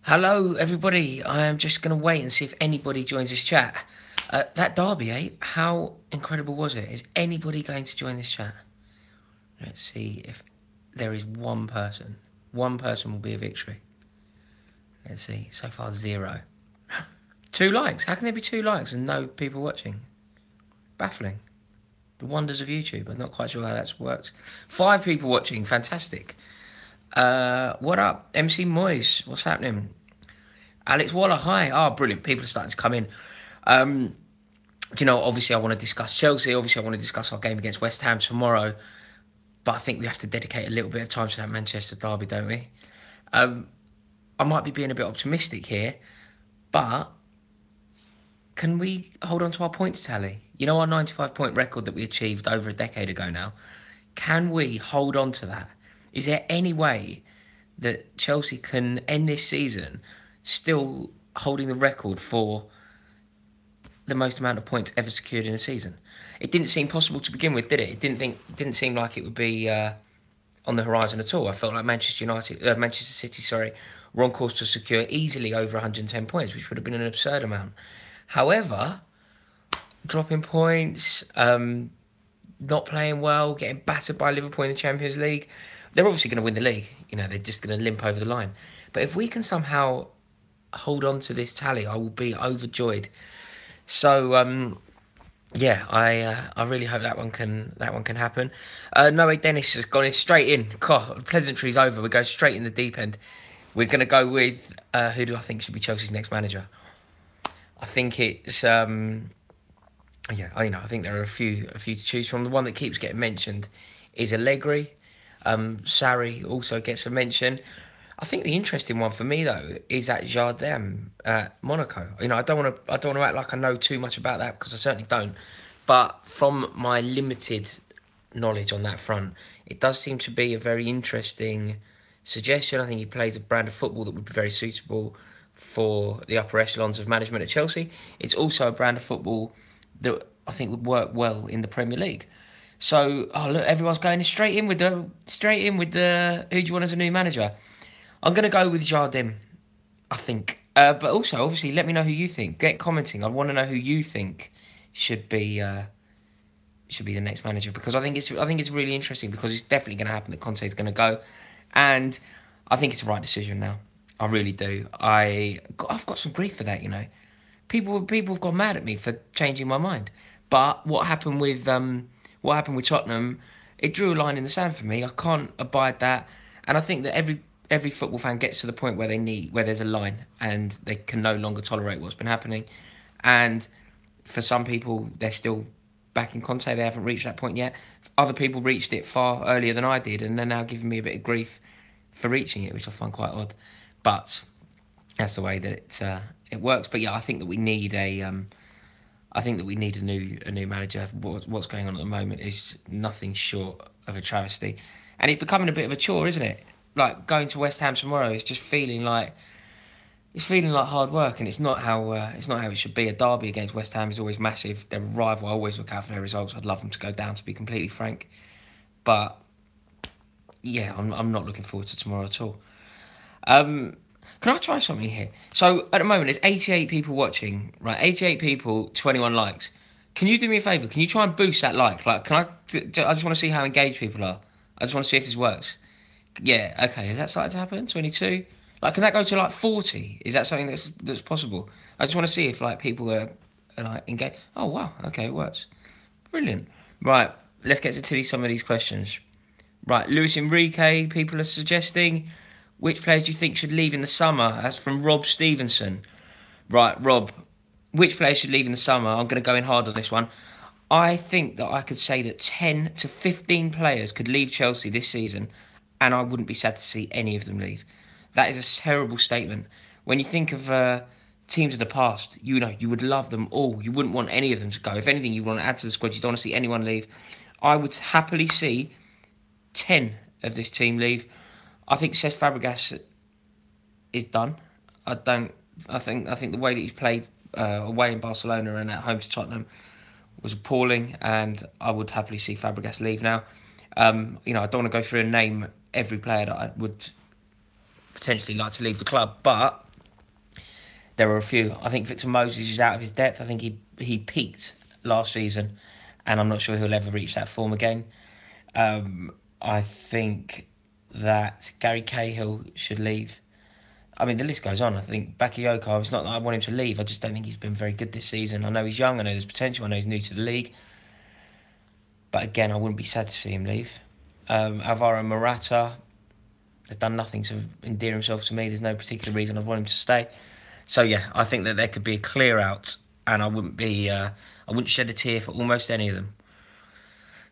Hello, everybody. I am just going to wait and see if anybody joins this chat. That derby, eh? How incredible was it? Is anybody going to join this chat? Let's see if there is one person. One person will be a victory. Let's see. So far, zero. 2 likes. How can there be 2 likes and no people watching? Baffling. The wonders of YouTube. I'm not quite sure how that's worked. 5 people watching. Fantastic. What up? MC Moyes. What's happening? Alex Waller, hi. Oh, brilliant. People are starting to come in. Obviously I want to discuss Chelsea. Obviously I want to discuss our game against West Ham tomorrow. But I think we have to dedicate a little bit of time to that Manchester derby, don't we? I might be being a bit optimistic here, but can we hold on to our points tally? You know, our 95-point record that we achieved over a decade ago now. Can we hold on to that? Is there any way that Chelsea can end this season still holding the record for the most amount of points ever secured in a season? It didn't seem possible to begin with, did it? It didn't seem like it would be on the horizon at all. I felt like Manchester City, were on course to secure easily over 110 points, which would have been an absurd amount. However, dropping points, not playing well, getting battered by Liverpool in the Champions League. They're obviously going to win the league. You know, they're just going to limp over the line. But if we can somehow hold on to this tally, I will be overjoyed. So, I really hope that one can happen. Noe Dennis has gone in straight in. God, pleasantry's over. We go straight in the deep end. We're going to go with who do I think should be Chelsea's next manager? I think it's I think there are a few to choose from. The one that keeps getting mentioned is Allegri. Sarri also gets a mention. I think the interesting one for me though is that Jardim at Monaco. You know, I don't want to act like I know too much about that because I certainly don't. But from my limited knowledge on that front, it does seem to be a very interesting suggestion. I think he plays a brand of football that would be very suitable for the upper echelons of management at Chelsea. It's also a brand of football that I think would work well in the Premier League. So, look, everyone's going straight in with the who do you want as a new manager? I'm going to go with Jardim, I think. But also, obviously, let me know who you think. Get commenting. I want to know who you think should be the next manager, because I think it's really interesting, because it's definitely going to happen that Conte is going to go, and I think it's the right decision now. I really do. I've got some grief for that, you know. People have gone mad at me for changing my mind. But what happened with Tottenham, it drew a line in the sand for me. I can't abide that, and I think that every football fan gets to the point where there's a line and they can no longer tolerate what's been happening. And for some people, they're still back in Conte. They haven't reached that point yet. Other people reached it far earlier than I did, and they're now giving me a bit of grief for reaching it, which I find quite odd. But that's the way that it works. But yeah, I think that we need a new manager. What's going on at the moment is nothing short of a travesty, and it's becoming a bit of a chore, isn't it? Like going to West Ham tomorrow is just feeling like hard work, and it's not how it should be. A derby against West Ham is always massive. They're a rival. I always look out for their results. I'd love them to go down, to be completely frank. But yeah, I'm not looking forward to tomorrow at all. Can I try something here? So at the moment, there's 88 people watching, right? 88 people, 21 likes. Can you do me a favour? Can you try and boost that like? Like, I just want to see how engaged people are. I just want to see if this works. Yeah, okay. Is that starting to happen? 22? Like, can that go to like 40? Is that something that's possible? I just want to see if like people are like engaged. Oh wow, okay, it works. Brilliant. Right, let's get to some of these questions. Right, Luis Enrique, people are suggesting, which players do you think should leave in the summer? That's from Rob Stevenson. Right, Rob, which players should leave in the summer? I'm going to go in hard on this one. I think that I could say that 10 to 15 players could leave Chelsea this season, and I wouldn't be sad to see any of them leave. That is a terrible statement. When you think of teams of the past, you know, you would love them all. You wouldn't want any of them to go. If anything, you want to add to the squad. You don't want to see anyone leave. I would happily see 10 of this team leave. I think Cesc Fabregas is done. I think the way that he's played away in Barcelona and at home to Tottenham was appalling, and I would happily see Fabregas leave now. I don't want to go through and name every player that I would potentially like to leave the club, but There are a few. I think Victor Moses is out of his depth. I think he peaked last season, and I'm not sure he'll ever reach that form again. I think that Gary Cahill should leave. I mean, the list goes on. I think Bakayoko, it's not that I want him to leave. I just don't think he's been very good this season. I know he's young. I know there's potential. I know he's new to the league. But again, I wouldn't be sad to see him leave. Alvaro Morata has done nothing to endear himself to me. There's no particular reason I'd want him to stay. So yeah, I think that there could be a clear out, and I wouldn't shed a tear for almost any of them.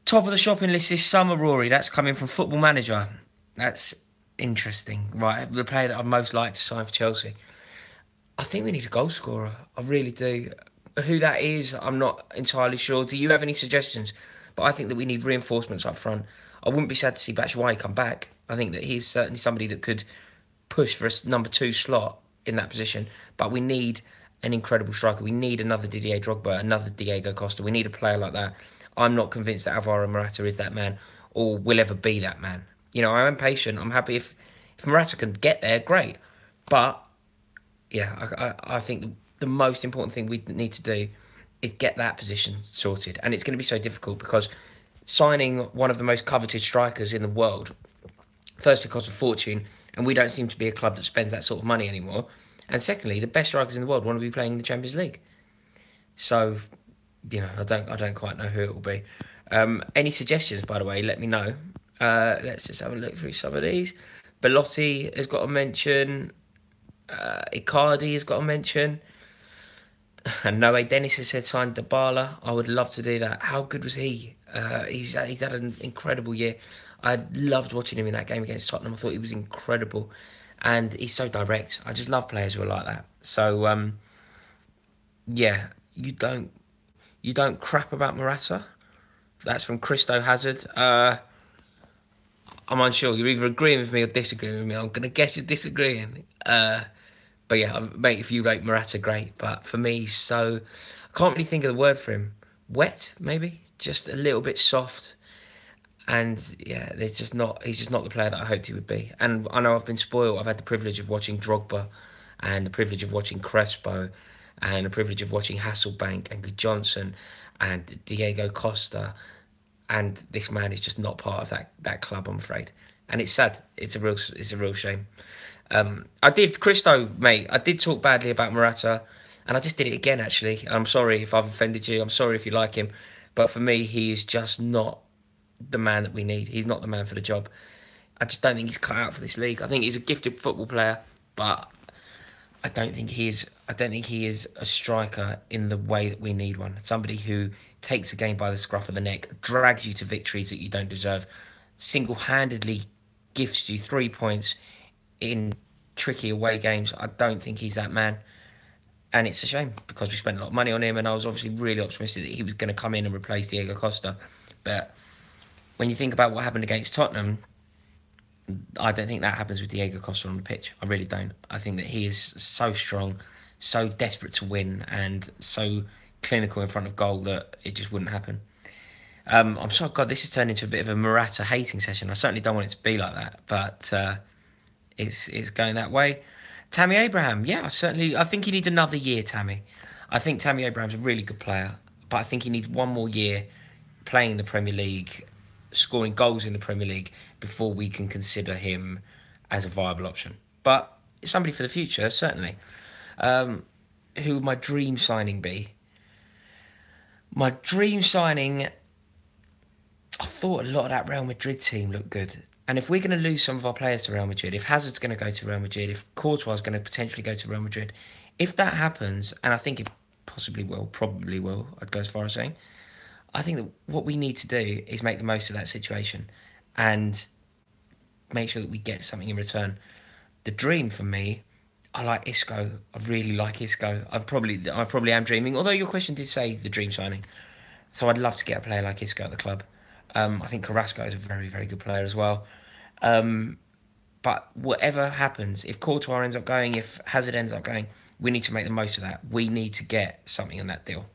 Top of the shopping list this summer, Rory. That's coming from Football Manager. That's interesting, right? The player that I'd most like to sign for Chelsea. I think we need a goal scorer. I really do. Who that is, I'm not entirely sure. Do you have any suggestions? But I think that we need reinforcements up front. I wouldn't be sad to see Batshuayi come back. I think that he's certainly somebody that could push for a number 2 slot in that position. But we need an incredible striker. We need another Didier Drogba, another Diego Costa. We need a player like that. I'm not convinced that Alvaro Morata is that man or will ever be that man. You know, I'm patient. I'm happy if Morata can get there, great. But, yeah, I think the most important thing we need to do is get that position sorted. And it's going to be so difficult because signing one of the most coveted strikers in the world, firstly, costs a fortune, and we don't seem to be a club that spends that sort of money anymore. And secondly, the best strikers in the world want to be playing in the Champions League. So, you know, I don't quite know who it will be. Any suggestions, by the way, let me know. Let's just have a look through some of these. Belotti has got a mention. Icardi has got a mention. And Noe Dennis has said sign Dybala. I would love to do that. How good was he? He's had an incredible year. I loved watching him in that game against Tottenham. I thought he was incredible. And he's so direct. I just love players who are like that. So, yeah, you don't crap about Morata. That's from Christo Hazard. I'm unsure. You're either agreeing with me or disagreeing with me. I'm going to guess you're disagreeing. But yeah, mate, if you rate Morata, great. But for me, I can't really think of the word for him. Wet, maybe? Just a little bit soft. And yeah, he's just not the player that I hoped he would be. And I know I've been spoiled. I've had the privilege of watching Drogba and the privilege of watching Crespo and the privilege of watching Hasselbank and Johnson and Diego Costa. And this man is just not part of that club, I'm afraid. And it's sad. It's a real shame. I did, Christo, mate, I did talk badly about Morata, and I just did it again, actually. I'm sorry if I've offended you. I'm sorry if you like him. But for me, he is just not the man that we need. He's not the man for the job. I just don't think he's cut out for this league. I think he's a gifted football player, but I don't think he is a striker in the way that we need one. Somebody who takes a game by the scruff of the neck, drags you to victories that you don't deserve, single-handedly gifts you 3 points in tricky away games. I don't think he's that man. And it's a shame because we spent a lot of money on him, and I was obviously really optimistic that he was going to come in and replace Diego Costa. But when you think about what happened against Tottenham, I don't think that happens with Diego Costa on the pitch. I really don't. I think that he is so strong, so desperate to win, and so clinical in front of goal that it just wouldn't happen. I'm sorry, God, this has turned into a bit of a Morata hating session. I certainly don't want it to be like that, but it's going that way. Tammy Abraham, yeah, I think he needs another year, Tammy. I think Tammy Abraham's a really good player, but I think he needs one more year playing in the Premier League, scoring goals in the Premier League before we can consider him as a viable option. But somebody for the future, certainly. Who would my dream signing be? My dream signing, I thought a lot of that Real Madrid team looked good. And if we're going to lose some of our players to Real Madrid, if Hazard's going to go to Real Madrid, if Courtois is going to potentially go to Real Madrid, if that happens, and I think it possibly will, probably will, I'd go as far as saying, I think that what we need to do is make the most of that situation and make sure that we get something in return. The dream for me, I like Isco. I really like Isco. I probably am dreaming, although your question did say the dream signing. So I'd love to get a player like Isco at the club. I think Carrasco is a very, very good player as well. But whatever happens, if Courtois ends up going, if Hazard ends up going, we need to make the most of that. We need to get something in that deal.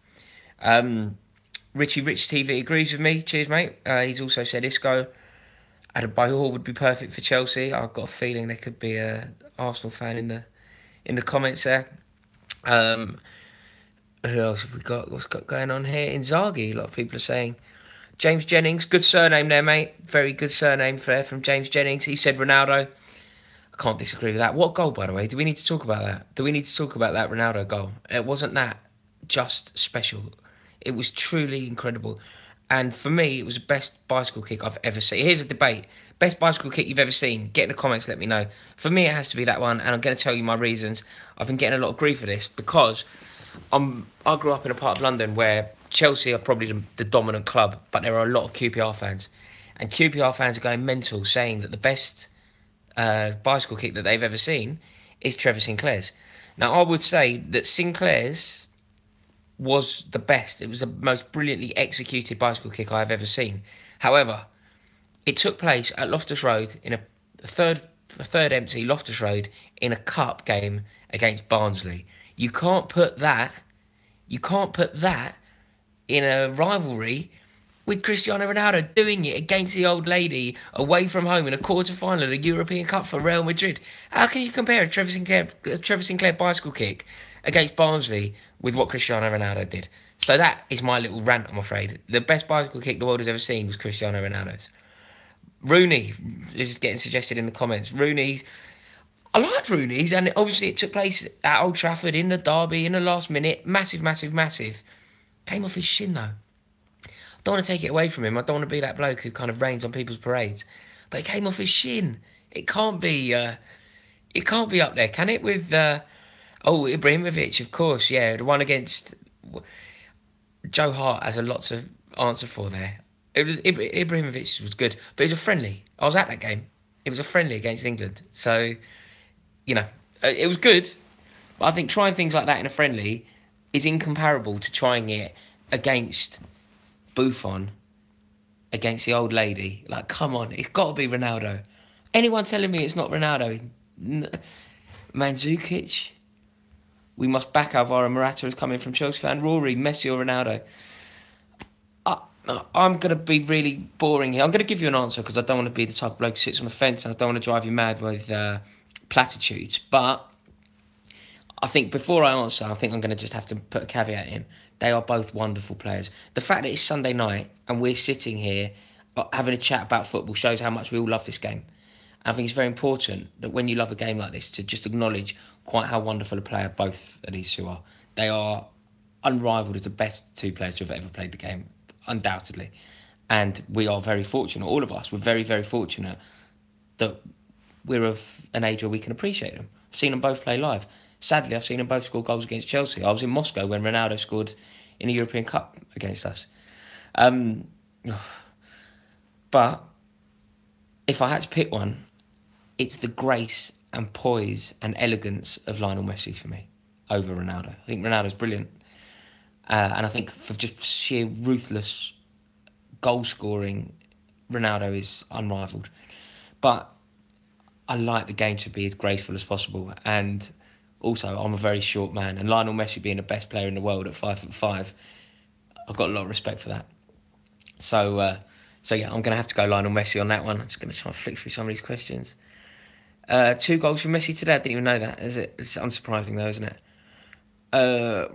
Richie Rich TV agrees with me. Cheers, mate. He's also said Isco. Adebayor would be perfect for Chelsea. I've got a feeling there could be a Arsenal fan in the comments there. Um, who else have we got? What's got going on here? Inzaghi, a lot of people are saying. James Jennings, good surname there, mate. Very good surname there from James Jennings. He said Ronaldo. I can't disagree with that. What goal, by the way? Do we need to talk about that? Do we need to talk about that Ronaldo goal? It wasn't that just special. It was truly incredible. And for me, it was the best bicycle kick I've ever seen. Here's a debate. Best bicycle kick you've ever seen? Get in the comments, let me know. For me, it has to be that one, and I'm going to tell you my reasons. I've been getting a lot of grief for this because I grew up in a part of London where Chelsea are probably the dominant club, but there are a lot of QPR fans. And QPR fans are going mental saying that the best bicycle kick that they've ever seen is Trevor Sinclair's. Now, I would say that Sinclair's was the best. It was the most brilliantly executed bicycle kick I have ever seen. However, it took place at Loftus Road in a third empty Loftus Road in a cup game against Barnsley. You can't put that in a rivalry with Cristiano Ronaldo doing it against the old lady away from home in a quarter-final of the European Cup for Real Madrid. How can you compare a Trevor Sinclair bicycle kick against Barnsley with what Cristiano Ronaldo did? So that is my little rant, I'm afraid. The best bicycle kick the world has ever seen was Cristiano Ronaldo's. Rooney is getting suggested in the comments. I liked Rooney's, and obviously it took place at Old Trafford in the derby in the last minute. Massive, massive, massive. Came off his shin, though. I don't want to take it away from him. I don't want to be that bloke who kind of rains on people's parades. But it came off his shin. It can't be up there, can it? With Ibrahimovic, of course, yeah, the one against Joe Hart has a lot to answer for there. Ibrahimovic was good, but it was a friendly. I was at that game. It was a friendly against England, so it was good. But I think trying things like that in a friendly is incomparable to trying it against Buffon, against the old lady. Like, come on, it's got to be Ronaldo. Anyone telling me it's not Ronaldo? Mandzukic. We must back Alvaro Morata is coming from Chelsea fan. Rory, Messi or Ronaldo? I'm going to be really boring here. I'm going to give you an answer because I don't want to be the type of bloke who sits on the fence and I don't want to drive you mad with platitudes. But I think before I answer, I think I'm going to just have to put a caveat in. They are both wonderful players. The fact that it's Sunday night and we're sitting here having a chat about football shows how much we all love this game. I think it's very important that when you love a game like this to just acknowledge quite how wonderful a player both of these two are. They are unrivaled as the best two players to have ever played the game, undoubtedly. And we are very fortunate, all of us, we're very, very fortunate that we're of an age where we can appreciate them. I've seen them both play live. Sadly, I've seen them both score goals against Chelsea. I was in Moscow when Ronaldo scored in the European Cup against us. But if I had to pick one, it's the grace and poise and elegance of Lionel Messi for me over Ronaldo. I think Ronaldo's brilliant. And I think for just sheer ruthless goal scoring, Ronaldo is unrivaled. But I like the game to be as graceful as possible. And also, I'm a very short man. And Lionel Messi being the best player in the world at 5'5", I've got a lot of respect for that. So yeah, I'm going to have to go Lionel Messi on that one. I'm just going to try and flick through some of these questions. 2 goals from Messi today. I didn't even know that. It's unsurprising though, isn't it?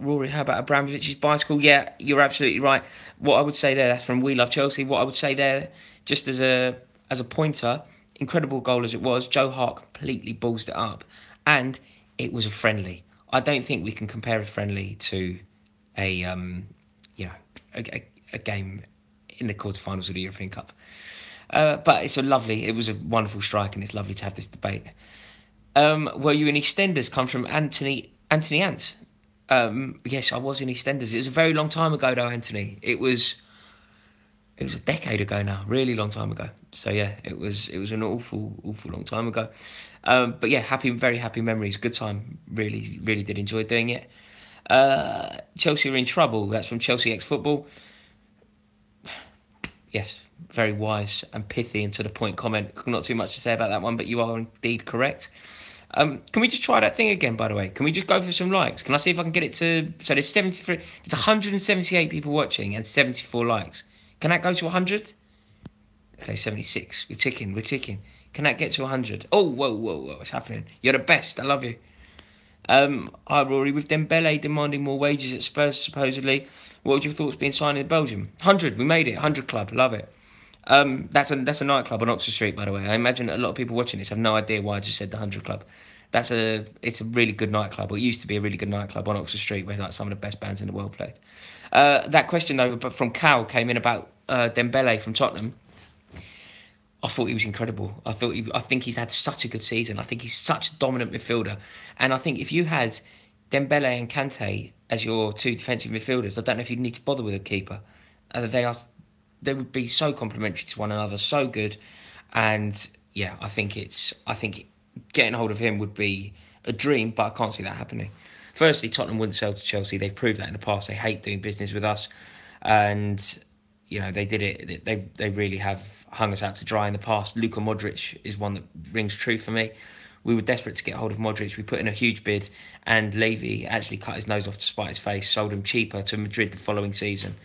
Rory, how about Abramovich's bicycle? Yeah, you're absolutely right. What I would say there, that's from We Love Chelsea. What I would say there, just as a pointer, incredible goal as it was, Joe Hart completely ballsed it up, and it was a friendly. I don't think we can compare a friendly to a game in the quarterfinals of the European Cup. But it was a wonderful strike, and it's lovely to have this debate. Were you in EastEnders? Comes from Anthony Ant. Yes, I was in EastEnders. It was a very long time ago, though, Anthony. It was a decade ago now, really long time ago. So yeah, it was an awful long time ago. But yeah, very happy memories. Good time. Really, really did enjoy doing it. Chelsea are in trouble. That's from Chelsea X Football. Yes, very wise and pithy and to the point comment. Not too much to say about that one, but you are indeed correct. Can we just try that thing again, by the way? Can we just go for some likes? Can I see if I can get it to... So there's 178 people watching and 74 likes. Can that go to 100? Okay, 76. We're ticking. Can that get to 100? Oh, whoa. What's happening? You're the best. I love you. Hi Rory, with Dembele demanding more wages at Spurs supposedly, what would your thoughts be in signing in Belgium? 100, we made it, 100 Club, love it. That's a nightclub on Oxford Street, by the way. I imagine a lot of people watching this have no idea why I just said the 100 Club. It's a really good nightclub, or it used to be a really good nightclub on Oxford Street where like some of the best bands in the world played. That question though, but from Cal came in about Dembele from Tottenham. I thought he was incredible. I think he's had such a good season. I think he's such a dominant midfielder, and I think if you had Dembele and Kante as your two defensive midfielders, I don't know if you'd need to bother with a keeper. They would be so complementary to one another, so good, and yeah, I think getting hold of him would be a dream, but I can't see that happening. Firstly, Tottenham wouldn't sell to Chelsea. They've proved that in the past. They hate doing business with us, and they did it. They really have hung us out to dry in the past. Luka Modric is one that rings true for me. We were desperate to get hold of Modric. We put in a huge bid, and Levy actually cut his nose off to spite his face. Sold him cheaper to Madrid the following season.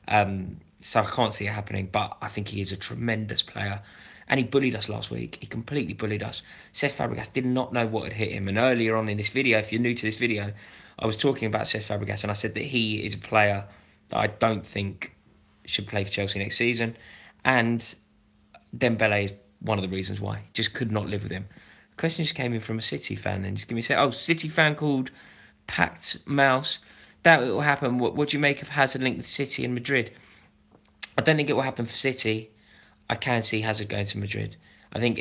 So I can't see it happening, but I think he is a tremendous player. And he bullied us last week. He completely bullied us. Cesc Fabregas did not know what had hit him. And earlier on in this video, if you're new to this video, I was talking about Cesc Fabregas and I said that he is a player that I don't think should play for Chelsea next season. And Dembele is one of the reasons why. Just could not live with him. The question just came in from a City fan then. Just give me a sec. Oh, City fan called Packed Mouse. Doubt it will happen. What do you make of Hazard linked with City and Madrid? I don't think it will happen for City. I can see Hazard going to Madrid. I think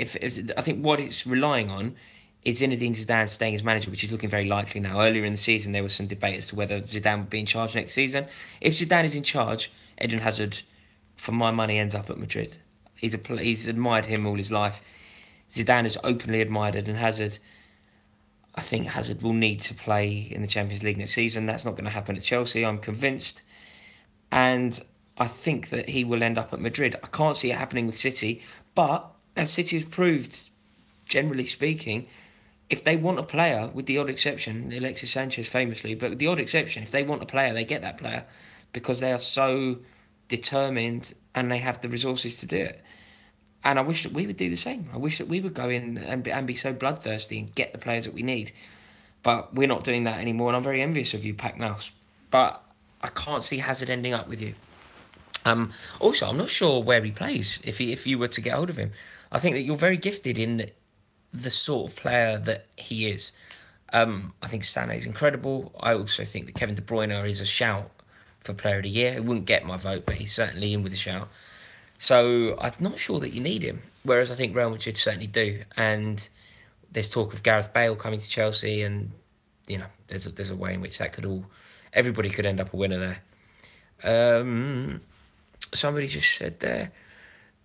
what it's relying on is Zinedine Zidane staying as manager, which is looking very likely now. Earlier in the season, there was some debate as to whether Zidane would be in charge next season. If Zidane is in charge, Eden Hazard, for my money, ends up at Madrid. He's admired him all his life. Zidane has openly admired Eden Hazard. I think Hazard will need to play in the Champions League next season. That's not going to happen at Chelsea, I'm convinced. And I think that he will end up at Madrid. I can't see it happening with City, but as City has proved, generally speaking, if they want a player, with the odd exception, Alexis Sanchez famously, but with the odd exception, if they want a player, they get that player because they are so determined and they have the resources to do it. And I wish that we would do the same. I wish that we would go in and be so bloodthirsty and get the players that we need. But we're not doing that anymore, and I'm very envious of you, Pac Mouse. But I can't see Hazard ending up with you. Also, I'm not sure where he plays if you were to get hold of him. I think that you're very gifted in the sort of player that he is. I think Sané is incredible. I also think that Kevin De Bruyne is a shout for Player of the Year. He wouldn't get my vote, but he's certainly in with a shout. So I'm not sure that you need him, whereas I think Real Madrid certainly do. And there's talk of Gareth Bale coming to Chelsea, and there's a way in which that could all, everybody could end up a winner there. Somebody just said there,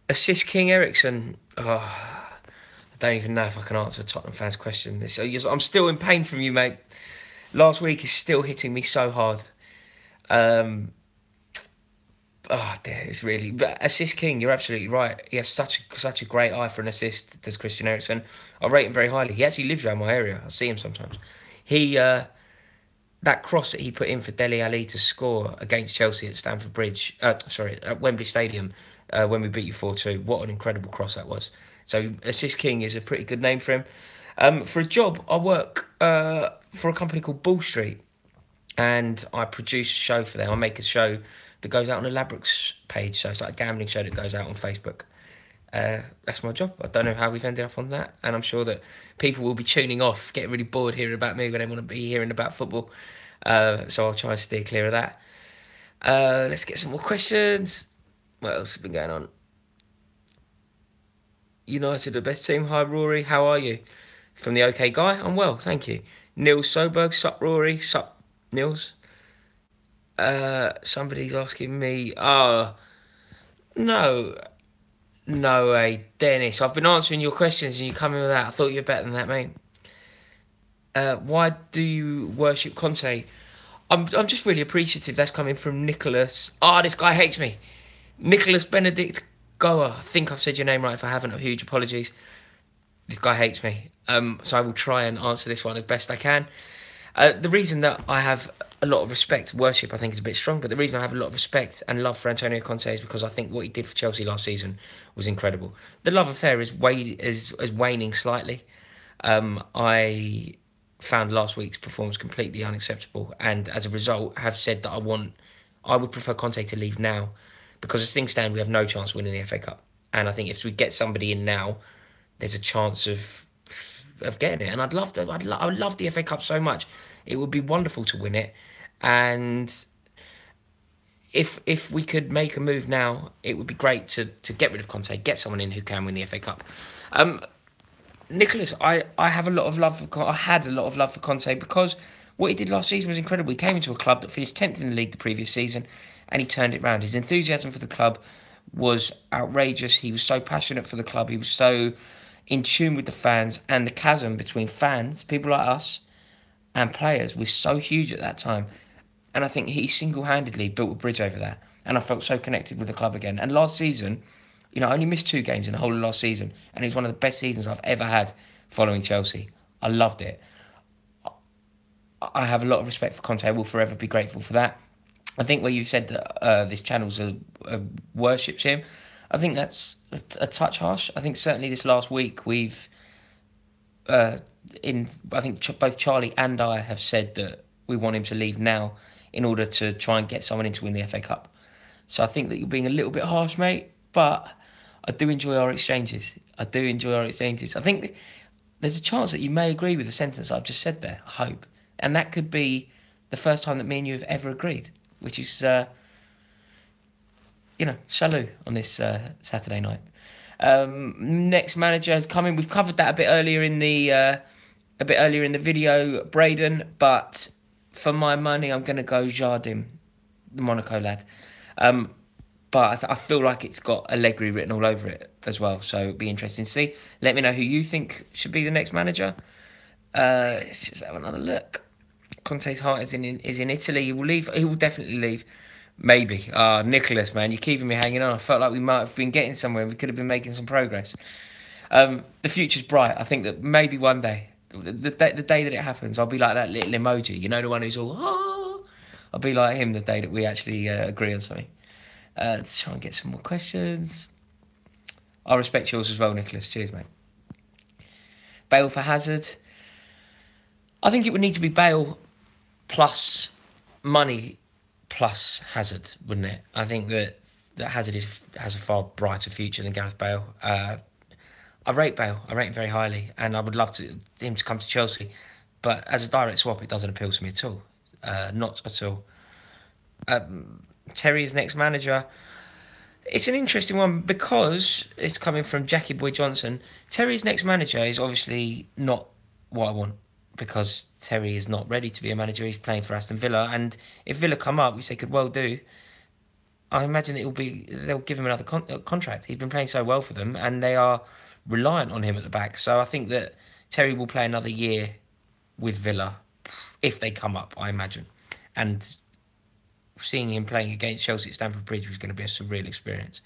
assist King Eriksen. Oh, I don't even know if I can answer a Tottenham fans' question. I'm still in pain from you, mate. Last week is still hitting me so hard. Oh dear, it's really. But assist King, you're absolutely right. He has such a great eye for an assist. Does Christian Eriksen? I rate him very highly. He actually lives around my area. I see him sometimes. That cross that he put in for Dele Alli to score against Chelsea at Stamford Bridge, at Wembley Stadium, when we beat you 4-2. What an incredible cross that was. So Assist King is a pretty good name for him. For a job, I work for a company called Ball Street, and I produce a show for them. I make a show that goes out on the Ladbrokes page, so it's like a gambling show that goes out on Facebook. That's my job. I don't know how we've ended up on that, and I'm sure that people will be tuning off, getting really bored hearing about me when they want to be hearing about football. So I'll try and steer clear of that. Let's get some more questions. What else has been going on? United, the best team. Hi Rory, how are you? From the OK Guy, I'm well, thank you. Neil Soberg, sup Rory, sup Nils. Somebody's asking me. Oh, no way, Dennis. I've been answering your questions and you come in with that. I thought you were better than that, mate. Why do you worship Conte? I'm just really appreciative. That's coming from Nicholas. This guy hates me. Nicholas Benedict Goa. I think I've said your name right. If I haven't, huge apologies. This guy hates me. So I will try and answer this one as best I can. The reason that I have a lot of respect, worship I think is a bit strong, but the reason I have a lot of respect and love for Antonio Conte is because I think what he did for Chelsea last season was incredible. The love affair is waning slightly. I found last week's performance completely unacceptable, and as a result, have said that I would prefer Conte to leave now, because as things stand, we have no chance of winning the FA Cup. And I think if we get somebody in now, there's a chance of getting it. And I would love the FA Cup so much. It would be wonderful to win it, and if we could make a move now, it would be great to get rid of Conte, get someone in who can win the FA Cup. Nicholas, I have a lot of love for I had a lot of love for Conte, because what he did last season was incredible. He came into a club that finished 10th in the league the previous season, and he turned it round. His enthusiasm for the club was outrageous. He was so passionate for the club. He was so in tune with the fans, and the chasm between fans, people like us, and players was so huge at that time. And I think he single-handedly built a bridge over that. And I felt so connected with the club again. And last season, I only missed 2 games in the whole of last season, and it was one of the best seasons I've ever had following Chelsea. I loved it. I have a lot of respect for Conte. I will forever be grateful for that. I think where you said that this channel's worships him, I think that's a touch harsh. I think certainly this last week we've, I think both Charlie and I have said that we want him to leave now in order to try and get someone in to win the FA Cup. So I think that you're being a little bit harsh, mate, but I do enjoy our exchanges. I think there's a chance that you may agree with the sentence I've just said there, I hope. And that could be the first time that me and you have ever agreed, which is, salut on this Saturday night. Next manager has come in. We've covered that a bit earlier in the video, Braden, but for my money, I'm going to go Jardim, the Monaco lad. But I feel like it's got Allegri written all over it as well, so it'll be interesting to see. Let me know who you think should be the next manager. Let's just have another look. Conte's heart is in Italy. He will leave. He will definitely leave. Maybe. Nicholas, man, you're keeping me hanging on. I felt like we might have been getting somewhere. We could have been making some progress. The future's bright. I think that maybe one day, the day that it happens, I'll be like that little emoji. You know, the one who's all, ah. I'll be like him the day that we actually agree on something. Let's try and get some more questions. I respect yours as well, Nicholas. Cheers, mate. Bale for Hazard. I think it would need to be Bale plus money plus Hazard, wouldn't it? I think that Hazard has a far brighter future than Gareth Bale. I rate Bale. I rate him very highly, and I would love him to come to Chelsea. But as a direct swap, it doesn't appeal to me at all. Not at all. Terry is next manager. It's an interesting one because it's coming from Jackie Boy Johnson. Terry's next manager is obviously not what I want, because Terry is not ready to be a manager. He's playing for Aston Villa, and if Villa come up, which they could well do, I imagine they'll give him another contract. He's been playing so well for them, and they are reliant on him at the back. So I think that Terry will play another year with Villa if they come up, I imagine. And seeing him playing against Chelsea at Stamford Bridge was going to be a surreal experience.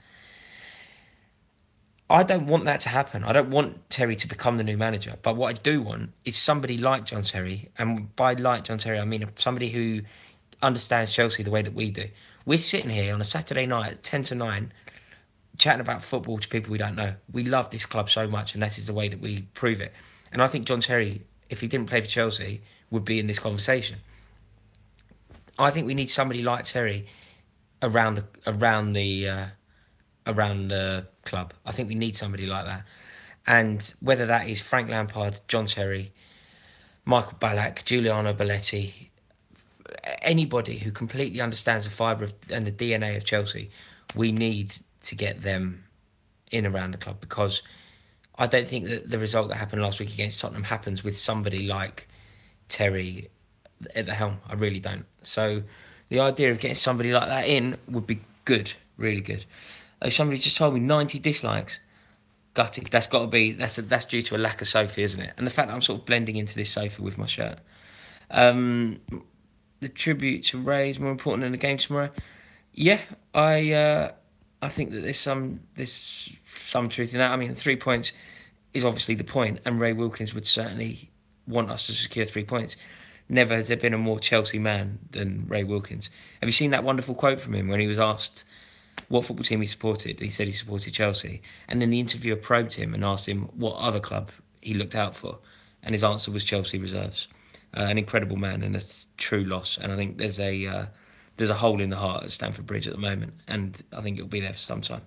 I don't want that to happen. I don't want Terry to become the new manager. But what I do want is somebody like John Terry. And by like John Terry, I mean somebody who understands Chelsea the way that we do. We're sitting here on a Saturday night at 10 to 9 chatting about football to people we don't know. We love this club so much, and that is the way that we prove it. And I think John Terry, if he didn't play for Chelsea, would be in this conversation. I think we need somebody like Terry around the club. I think we need somebody like that. And whether that is Frank Lampard, John Terry, Michael Ballack, Giuliano Belletti, anybody who completely understands the fibre and the DNA of Chelsea, we need to get them in around the club, because I don't think that the result that happened last week against Tottenham happens with somebody like Terry at the helm. I really don't. So the idea of getting somebody like that in would be good, really good. Somebody just told me 90 dislikes. Gutted. That's got to be, that's due to a lack of Sophie, isn't it? And the fact that I'm sort of blending into this sofa with my shirt. The tribute to Ray is more important than the game tomorrow. Yeah, I think that there's some truth in that. I mean, 3 points is obviously the point, and Ray Wilkins would certainly want us to secure 3 points. Never has there been a more Chelsea man than Ray Wilkins. Have you seen that wonderful quote from him when he was asked what football team he supported? He said he supported Chelsea. And then the interviewer probed him and asked him what other club he looked out for. And his answer was Chelsea reserves. An incredible man and a true loss. And I think there's a hole in the heart at Stamford Bridge at the moment, and I think it'll be there for some time.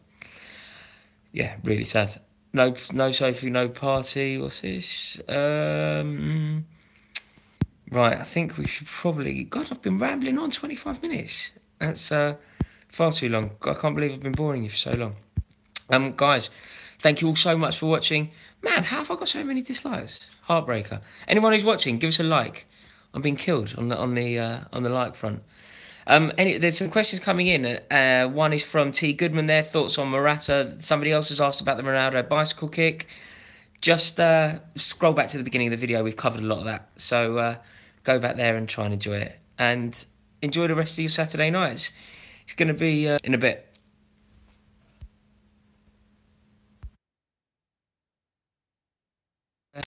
Yeah, really sad. No Sophie, no party. What's this? Right, I think we should probably. God, I've been rambling on 25 minutes. That's far too long. I can't believe I've been boring you for so long. Guys, thank you all so much for watching. Man, how have I got so many dislikes? Heartbreaker. Anyone who's watching, give us a like. I'm being killed on the like front. There's some questions coming in. One is from T Goodman. Their thoughts on Morata. Somebody else has asked about the Ronaldo bicycle kick. Just scroll back to the beginning of the video. We've covered a lot of that. So go back there and try and enjoy it. And enjoy the rest of your Saturday nights. It's going to be in a bit.